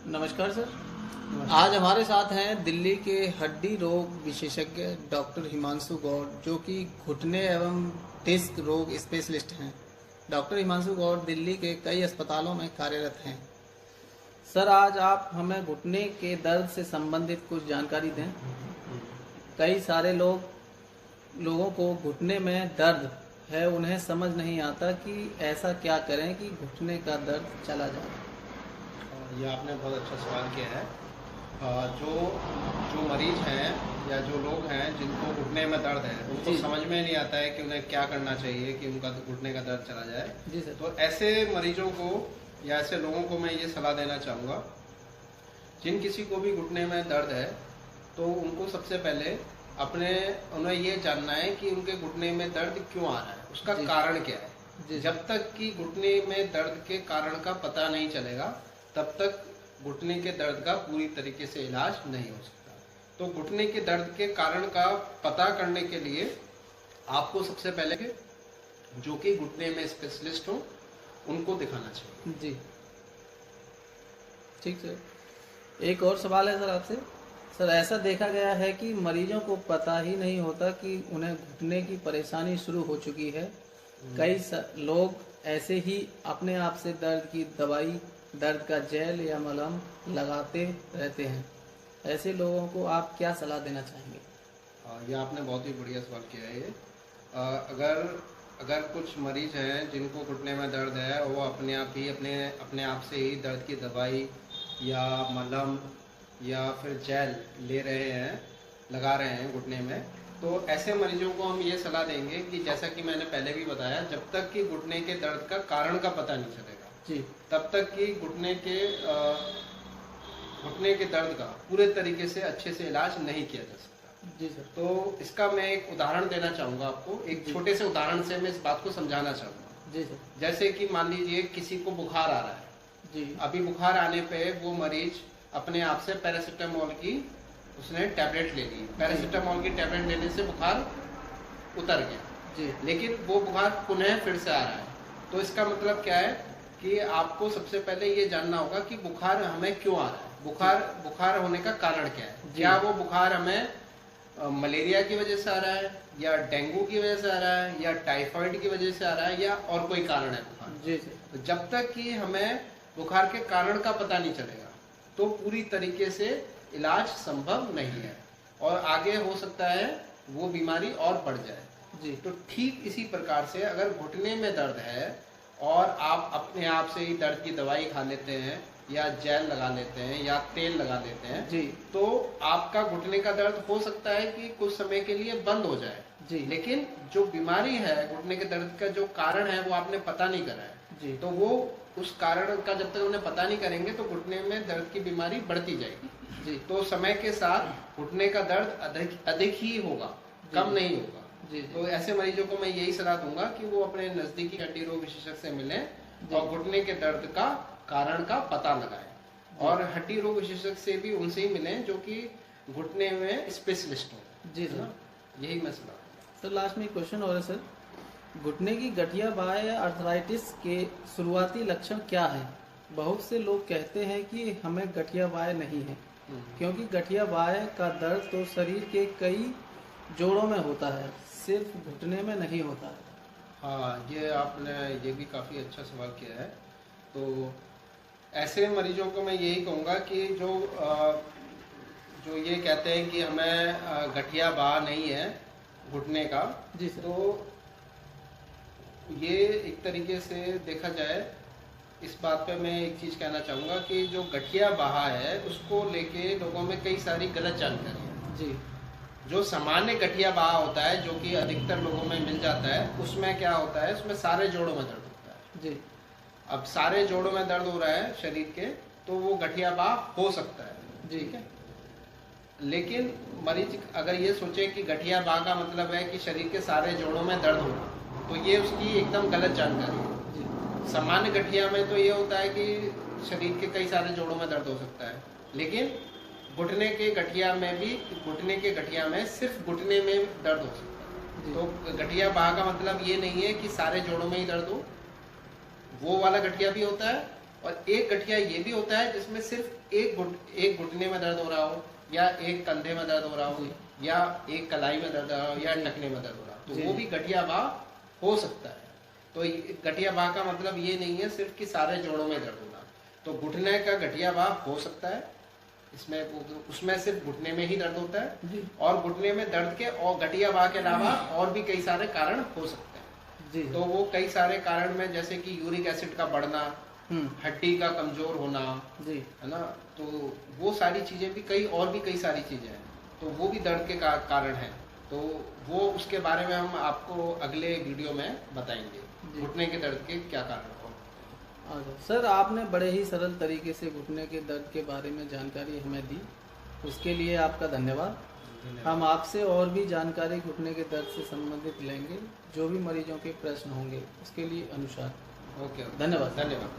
नमस्कार सर। नमस्कार। आज हमारे साथ हैं दिल्ली के हड्डी रोग विशेषज्ञ डॉक्टर हिमांशु गौड़, जो कि घुटने एवं डिस्क रोग स्पेशलिस्ट हैं। डॉक्टर हिमांशु गौड़ दिल्ली के कई अस्पतालों में कार्यरत हैं। सर, आज आप हमें घुटने के दर्द से संबंधित कुछ जानकारी दें। कई सारे लोगों को घुटने में दर्द है, उन्हें समझ नहीं आता कि ऐसा क्या करें कि घुटने का दर्द चला जाए। ये आपने बहुत अच्छा सवाल किया है। जो मरीज हैं या जो लोग हैं जिनको घुटने में दर्द है, उनको समझ में नहीं आता है कि उन्हें क्या करना चाहिए कि उनका घुटने का दर्द चला जाए। जी सर। तो ऐसे मरीजों को या ऐसे लोगों को मैं ये सलाह देना चाहूँगा, जिन किसी को भी घुटने में दर्द है तो उनको सबसे पहले उन्हें ये जानना है कि उनके घुटने में दर्द क्यों आ रहा है, उसका कारण क्या है। जब तक कि घुटने में दर्द के कारण का पता नहीं चलेगा, तब तक घुटने के दर्द का पूरी तरीके से इलाज नहीं हो सकता। तो घुटने के दर्द के कारण का पता करने के लिए आपको सबसे पहले जो कि घुटने में स्पेशलिस्ट हो उनको दिखाना चाहिए। जी ठीक सर। एक और सवाल है सर आपसे। सर, ऐसा देखा गया है कि मरीजों को पता ही नहीं होता कि उन्हें घुटने की परेशानी शुरू हो चुकी है। कई लोग ऐसे ही अपने आप से दर्द की दवाई, दर्द का जेल या मलहम लगाते रहते हैं। ऐसे लोगों को आप क्या सलाह देना चाहेंगे? यह आपने बहुत ही बढ़िया सवाल किया है। अगर कुछ मरीज हैं जिनको घुटने में दर्द है, वो अपने आप से ही दर्द की दवाई या मलहम या फिर जेल लगा रहे हैं घुटने में, तो ऐसे मरीजों को हम ये सलाह देंगे कि जैसा कि मैंने पहले भी बताया, जब तक कि घुटने के दर्द का कारण का पता नहीं चलेगा जी, तब तक कि घुटने के दर्द का पूरे तरीके से अच्छे से इलाज नहीं किया जा सकता। जी सर। तो इसका मैं एक उदाहरण देना चाहूँगा आपको। एक छोटे से उदाहरण से मैं इस बात को समझाना चाहूँगा। जी सर। जैसे कि मान लीजिए किसी को बुखार आ रहा है। जी। अभी बुखार आने पे वो मरीज अपने आप से पैरासिटामोल की उसने टैबलेट ले ली। पैरासिटामोल की टैबलेट लेने से बुखार उतर गया जी, लेकिन वो बुखार पुनः फिर से आ रहा है। तो इसका मतलब क्या है कि आपको सबसे पहले ये जानना होगा कि बुखार हमें क्यों आ रहा है। बुखार होने का कारण क्या है। क्या वो बुखार हमें मलेरिया की वजह से आ रहा है, या डेंगू की वजह से आ रहा है, या टाइफाइड की वजह से आ रहा है, या और कोई कारण है बुखार। जी सर। तो जब तक कि हमें बुखार के कारण का पता नहीं चलेगा, तो पूरी तरीके से इलाज संभव नहीं है और आगे हो सकता है वो बीमारी और बढ़ जाए। जी। तो ठीक इसी प्रकार से अगर घुटने में दर्द है और आप अपने आप से ही दर्द की दवाई खा लेते हैं या जेल लगा लेते हैं या तेल लगा लेते हैं जी, तो आपका घुटने का दर्द हो सकता है कि कुछ समय के लिए बंद हो जाए जी, लेकिन जो बीमारी है, घुटने के दर्द का जो कारण है, वो आपने पता नहीं करा है जी। तो वो उस कारण का जब तक उन्हें पता नहीं करेंगे तो घुटने में दर्द की बीमारी बढ़ती जाएगी। जी। तो समय के साथ घुटने का दर्द अधिक ही होगा, कम नहीं होगा। जी। तो ऐसे मरीजों को मैं यही सलाह दूंगा कि वो अपने नजदीकी हड्डी रोग विशेषज्ञ से मिलें और घुटने के दर्द का कारण का पता लगाएं। और हड्डी रोग विशेषज्ञ से भी उनसे ही मिलें जो कि घुटने में स्पेशलिस्ट हो। जी सर। यही मैं सलाह दूंगा। सर, लास्ट में एक क्वेश्चन और है सर। घुटने की गठिया बाह या अर्थराइटिस के शुरुआती लक्षण क्या है? बहुत से लोग कहते हैं कि हमें गठिया बाह नहीं है, क्योंकि गठिया बाह का दर्द तो शरीर के कई जोड़ों में होता है, सिर्फ घुटने में नहीं होता है। हाँ, ये आपने ये भी काफ़ी अच्छा सवाल किया है। तो ऐसे मरीजों को मैं यही कहूँगा कि जो ये कहते हैं कि हमें गठिया बाह नहीं है घुटने का, जी सर। तो ये एक तरीके से देखा जाए, इस बात पे मैं एक चीज़ कहना चाहूँगा कि जो गठिया बाह है उसको लेके लोगों में कई सारी गलत जानकारी है। जी। जो सामान्य गठिया बाह होता है, जो कि अधिकतर लोगों में मिल जाता है, उसमें क्या होता है, उसमें सारे जोड़ों में दर्द होता है। जी। अब सारे जोड़ों में दर्द हो रहा है शरीर के, तो वो गठिया बाह हो सकता है। जी। ठीक है, लेकिन मरीज अगर ये सोचे कि गठिया बाह का मतलब है कि शरीर के सारे जोड़ों में दर्द होगा, तो ये उसकी एकदम गलत जानकारी है। जी। सामान्य गठिया में तो ये होता है कि शरीर के कई सारे जोड़ों में दर्द हो सकता है, लेकिन घुटने के गठिया में सिर्फ घुटने में दर्द हो सकता है। तो गठिया बाह का मतलब ये नहीं है कि सारे जोड़ों में ही दर्द हो, वो वाला गठिया भी होता है और एक गठिया ये भी होता है जिसमें सिर्फ एक घुटने में दर्द हो रहा हो, या एक कंधे में दर्द हो रहा हो, या एक कलाई में दर्द हो रहा हो, या टखने में दर्द हो रहा हो, तो वो भी गठिया बाह हो सकता है। तो गठिया बाह का मतलब ये नहीं है सिर्फ कि सारे जोड़ों में दर्द होना। तो घुटने का गठिया बाह हो सकता है, इसमें उसमें सिर्फ घुटने में ही दर्द होता है, और घुटने में दर्द के और गठिया बाह के अलावा और भी कई सारे कारण हो सकते हैं जी। तो वो कई सारे कारण में, जैसे कि यूरिक एसिड का बढ़ना, हड्डी का कमजोर होना जी, है ना, तो वो सारी चीजें भी कई सारी चीजें हैं, तो वो भी दर्द के कारण है। तो वो उसके बारे में हम आपको अगले वीडियो में बताएंगे घुटने के दर्द के क्या कारण हो। सर, आपने बड़े ही सरल तरीके से घुटने के दर्द के बारे में जानकारी हमें दी, उसके लिए आपका धन्यवाद। हम आपसे और भी जानकारी घुटने के दर्द से संबंधित लेंगे, जो भी मरीजों के प्रश्न होंगे उसके लिए अनुसार। ओके, धन्यवाद। धन्यवाद।